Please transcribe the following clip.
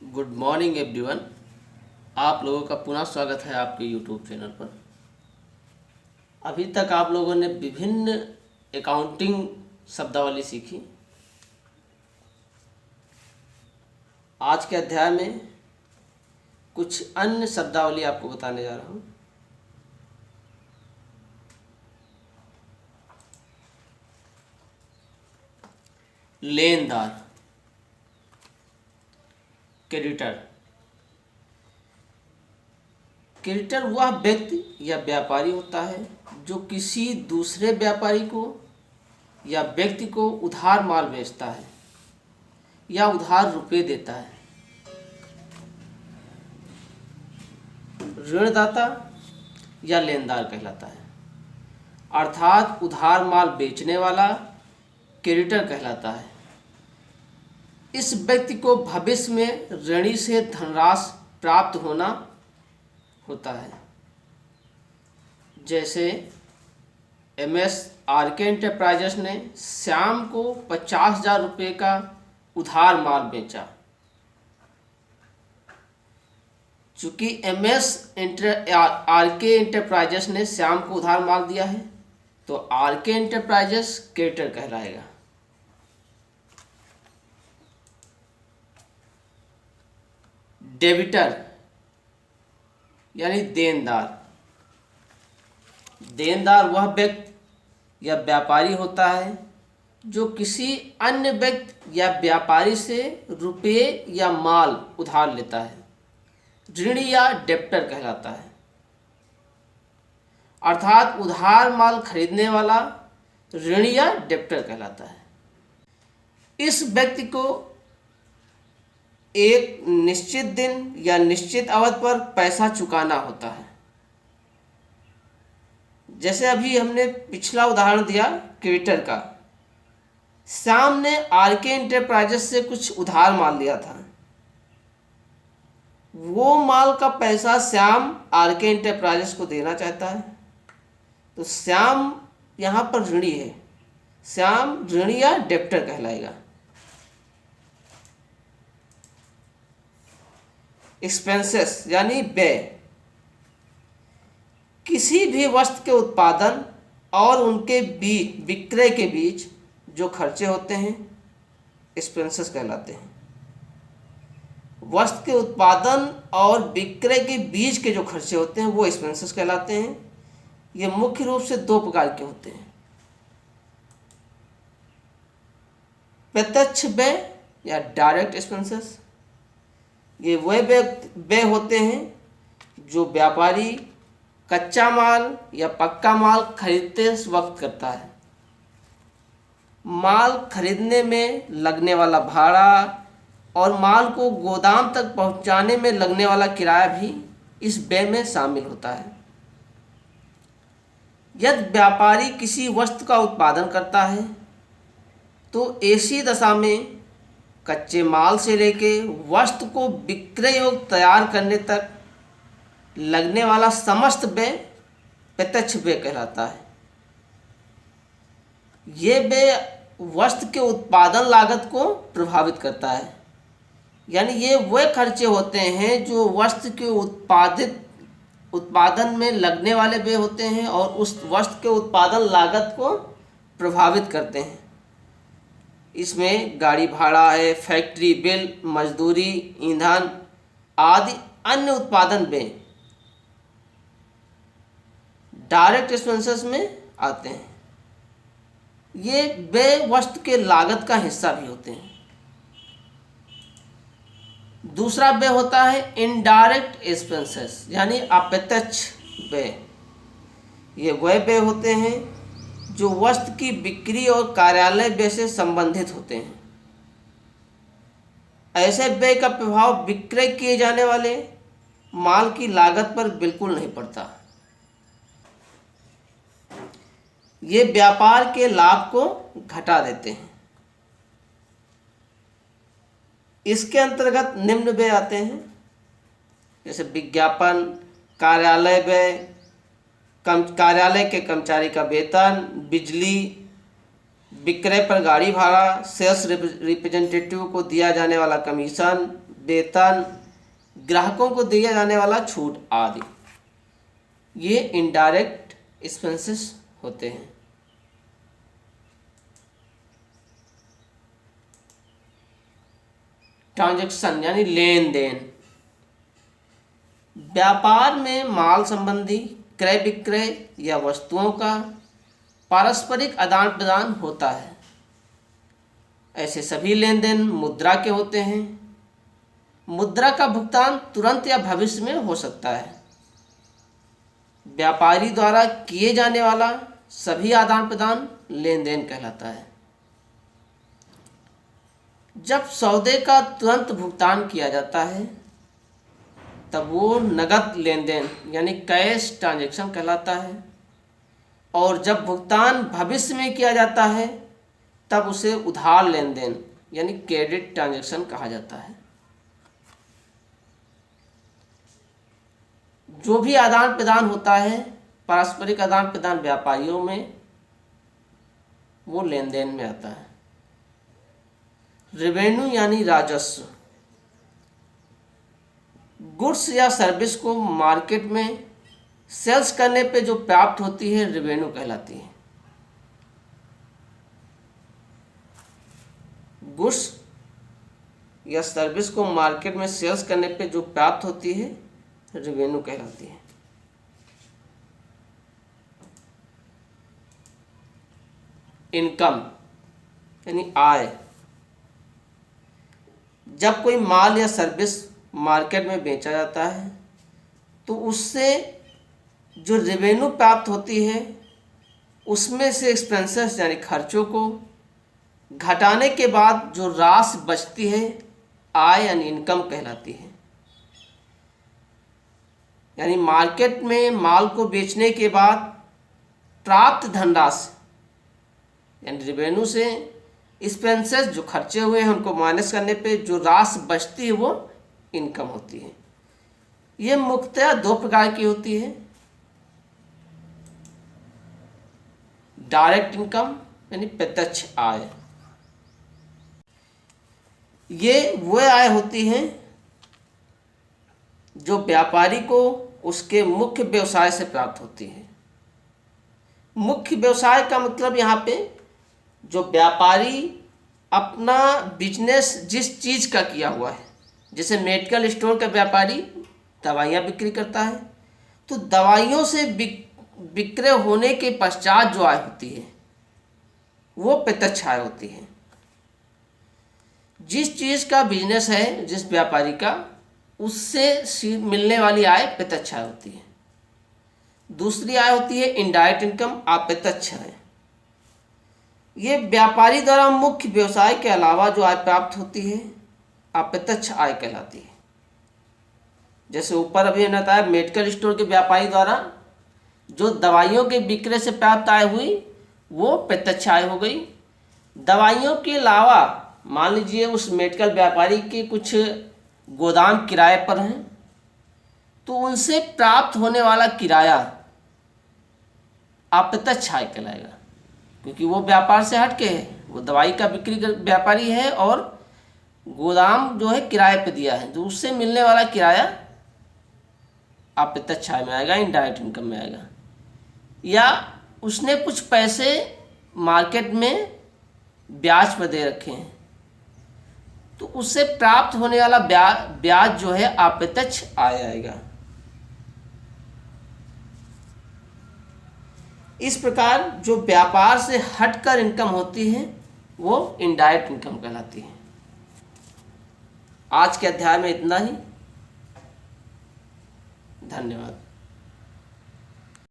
Good morning everyone. आप लोगों का पुनः स्वागत है आपके यूट्यूब चैनल पर। अभी तक आप लोगों ने विभिन्न अकाउंटिंग शब्दावली सीखी। आज के अध्याय में कुछ अन्य शब्दावली आपको बताने जा रहा हूँ। लेनदार, क्रेडिटर। क्रेडिटर वह व्यक्ति या व्यापारी होता है जो किसी दूसरे व्यापारी को या व्यक्ति को उधार माल बेचता है या उधार रुपए देता है। ऋणदाता या लेनदार कहलाता है, अर्थात उधार माल बेचने वाला क्रेडिटर कहलाता है। इस व्यक्ति को भविष्य में ऋणी से धनराशि प्राप्त होना होता है। जैसे MS RK एंटरप्राइजेस ने श्याम को 50,000 रुपये का उधार माल बेचा। चूंकि MS RK एंटरप्राइजेस ने श्याम को उधार माल दिया है तो RK एंटरप्राइजेस क्रेडिटर कहलाएगा। डेबिटर यानी देनदार। देनदार वह व्यक्ति या व्यापारी होता है जो किसी अन्य व्यक्ति या व्यापारी से रुपये या माल उधार लेता है। ऋणी या डेब्टर कहलाता है, अर्थात उधार माल खरीदने वाला ऋणी या डेब्टर कहलाता है। इस व्यक्ति को एक निश्चित दिन या निश्चित अवधि पर पैसा चुकाना होता है। जैसे अभी हमने पिछला उदाहरण दिया क्रेडिटर का। श्याम ने RK एंटरप्राइजेस से कुछ उधार माल लिया था। वो माल का पैसा श्याम RK एंटरप्राइजेस को देना चाहता है, तो श्याम यहाँ पर ऋणी है। श्याम ऋणी या डेब्टर कहलाएगा। एक्सपेंसेस यानी व्यय। किसी भी वस्तु के उत्पादन और उनके बीच विक्रय के बीच जो खर्चे होते हैं एक्सपेंसेस कहलाते हैं। वस्तु के उत्पादन और विक्रय के बीच के जो खर्चे होते हैं वो एक्सपेंसेस कहलाते हैं। ये मुख्य रूप से दो प्रकार के होते हैं, प्रत्यक्ष व्यय या डायरेक्ट एक्सपेंसेस। ये वह व्यय होते हैं जो व्यापारी कच्चा माल या पक्का माल खरीदते वक्त करता है। माल खरीदने में लगने वाला भाड़ा और माल को गोदाम तक पहुंचाने में लगने वाला किराया भी इस व्यय में शामिल होता है। यदि व्यापारी किसी वस्तु का उत्पादन करता है तो ऐसी दशा में कच्चे माल से लेके वस्तु को विक्रय योग्य तैयार करने तक लगने वाला समस्त व्यय प्रत्यक्ष व्यय कहलाता है। ये व्यय वस्तु के उत्पादन लागत को प्रभावित करता है, यानी ये वह खर्चे होते हैं जो वस्तु के उत्पादन में लगने वाले व्यय होते हैं और उस वस्तु के उत्पादन लागत को प्रभावित करते हैं। इसमें गाड़ी भाड़ा है, फैक्ट्री बिल, मजदूरी, ईंधन आदि अन्य उत्पादन व्यय डायरेक्ट एक्सपेंसेस में आते हैं। ये व्यय वस्तु के लागत का हिस्सा भी होते हैं। दूसरा व्यय होता है इनडायरेक्ट एक्सपेंसेस यानी अप्रत्यक्ष व्यय। ये वह व्यय होते हैं जो वस्तु की बिक्री और कार्यालय व्यय से संबंधित होते हैं। ऐसे व्यय का प्रभाव विक्रय किए जाने वाले माल की लागत पर बिल्कुल नहीं पड़ता। ये व्यापार के लाभ को घटा देते हैं। इसके अंतर्गत निम्न व्यय आते हैं, जैसे विज्ञापन, कार्यालय व्यय, कार्यालय के कर्मचारी का वेतन, बिजली, विक्रय पर गाड़ी भाड़ा, सेल्स रिप्रेजेंटेटिव को दिया जाने वाला कमीशन, वेतन, ग्राहकों को दिया जाने वाला छूट आदि, ये इनडायरेक्ट एक्सपेंसेस होते हैं। ट्रांजैक्शन यानी लेन देन, व्यापार में माल संबंधी क्रय विक्रय या वस्तुओं का पारस्परिक आदान प्रदान होता है। ऐसे सभी लेन देन मुद्रा के होते हैं। मुद्रा का भुगतान तुरंत या भविष्य में हो सकता है। व्यापारी द्वारा किए जाने वाला सभी आदान प्रदान लेन देन कहलाता है। जब सौदे का तुरंत भुगतान किया जाता है तब वो नगद लेन देन यानी कैश ट्रांजैक्शन कहलाता है, और जब भुगतान भविष्य में किया जाता है तब उसे उधार लेन देन यानी क्रेडिट ट्रांजैक्शन कहा जाता है। जो भी आदान प्रदान होता है, पारस्परिक आदान प्रदान व्यापारियों में, वो लेन देन में आता है। रेवेन्यू यानी राजस्व, गुड्स या सर्विस को मार्केट में सेल्स करने पे जो प्राप्त होती है रेवेन्यू कहलाती है। गुड्स या सर्विस को मार्केट में सेल्स करने पे जो प्राप्त होती है रेवेन्यू कहलाती है। इनकम यानी आय, जब कोई माल या सर्विस मार्केट में बेचा जाता है तो उससे जो रेवेन्यू प्राप्त होती है उसमें से एक्सपेंसेस यानी खर्चों को घटाने के बाद जो राशि बचती है आय यानी इनकम कहलाती है। यानी मार्केट में माल को बेचने के बाद प्राप्त धनराशि यानी रेवेन्यू से एक्सपेंसेस जो खर्चे हुए हैं उनको माइनस करने पे जो राशि बचती है वो इनकम होती है। ये मुख्यतः दो प्रकार की होती है, डायरेक्ट इनकम यानी प्रत्यक्ष आय। ये वो आय होती है जो व्यापारी को उसके मुख्य व्यवसाय से प्राप्त होती है। मुख्य व्यवसाय का मतलब यहाँ पे जो व्यापारी अपना बिजनेस जिस चीज़ का किया हुआ है, जैसे मेडिकल स्टोर का व्यापारी दवाइयाँ बिक्री करता है तो दवाइयों से विक्रय होने के पश्चात जो आय होती है वो प्रत्यक्ष आय होती है। जिस चीज़ का बिजनेस है जिस व्यापारी का, उससे मिलने वाली आय प्रत्यक्ष आय होती है। दूसरी आय होती है इनडायरेक्ट इनकम, अप्रत्यक्ष आय। ये व्यापारी द्वारा मुख्य व्यवसाय के अलावा जो आय प्राप्त होती है अप्रत्यक्ष आय कहलाती है। जैसे ऊपर अभी बताया मेडिकल स्टोर के व्यापारी द्वारा जो दवाइयों के विक्रय से प्राप्त आय हुई वो प्रत्यक्ष आय हो गई। दवाइयों के अलावा मान लीजिए उस मेडिकल व्यापारी के कुछ गोदाम किराए पर हैं तो उनसे प्राप्त होने वाला किराया अप्रत्यक्ष आय कहलाएगा, क्योंकि वो व्यापार से हट के है, वो दवाई का बिक्री व्यापारी है और गोदाम जो है किराए पे दिया है, तो उससे मिलने वाला किराया अप्रत्यक्ष आय में आएगा, इनडायरेक्ट इनकम में आएगा। या उसने कुछ पैसे मार्केट में ब्याज पर दे रखे हैं तो उससे प्राप्त होने वाला ब्याज जो है अप्रत्यक्ष आय आएगा। इस प्रकार जो व्यापार से हटकर इनकम होती है वो इनडायरेक्ट इनकम कहलाती है। आज के अध्याय में इतना ही। धन्यवाद।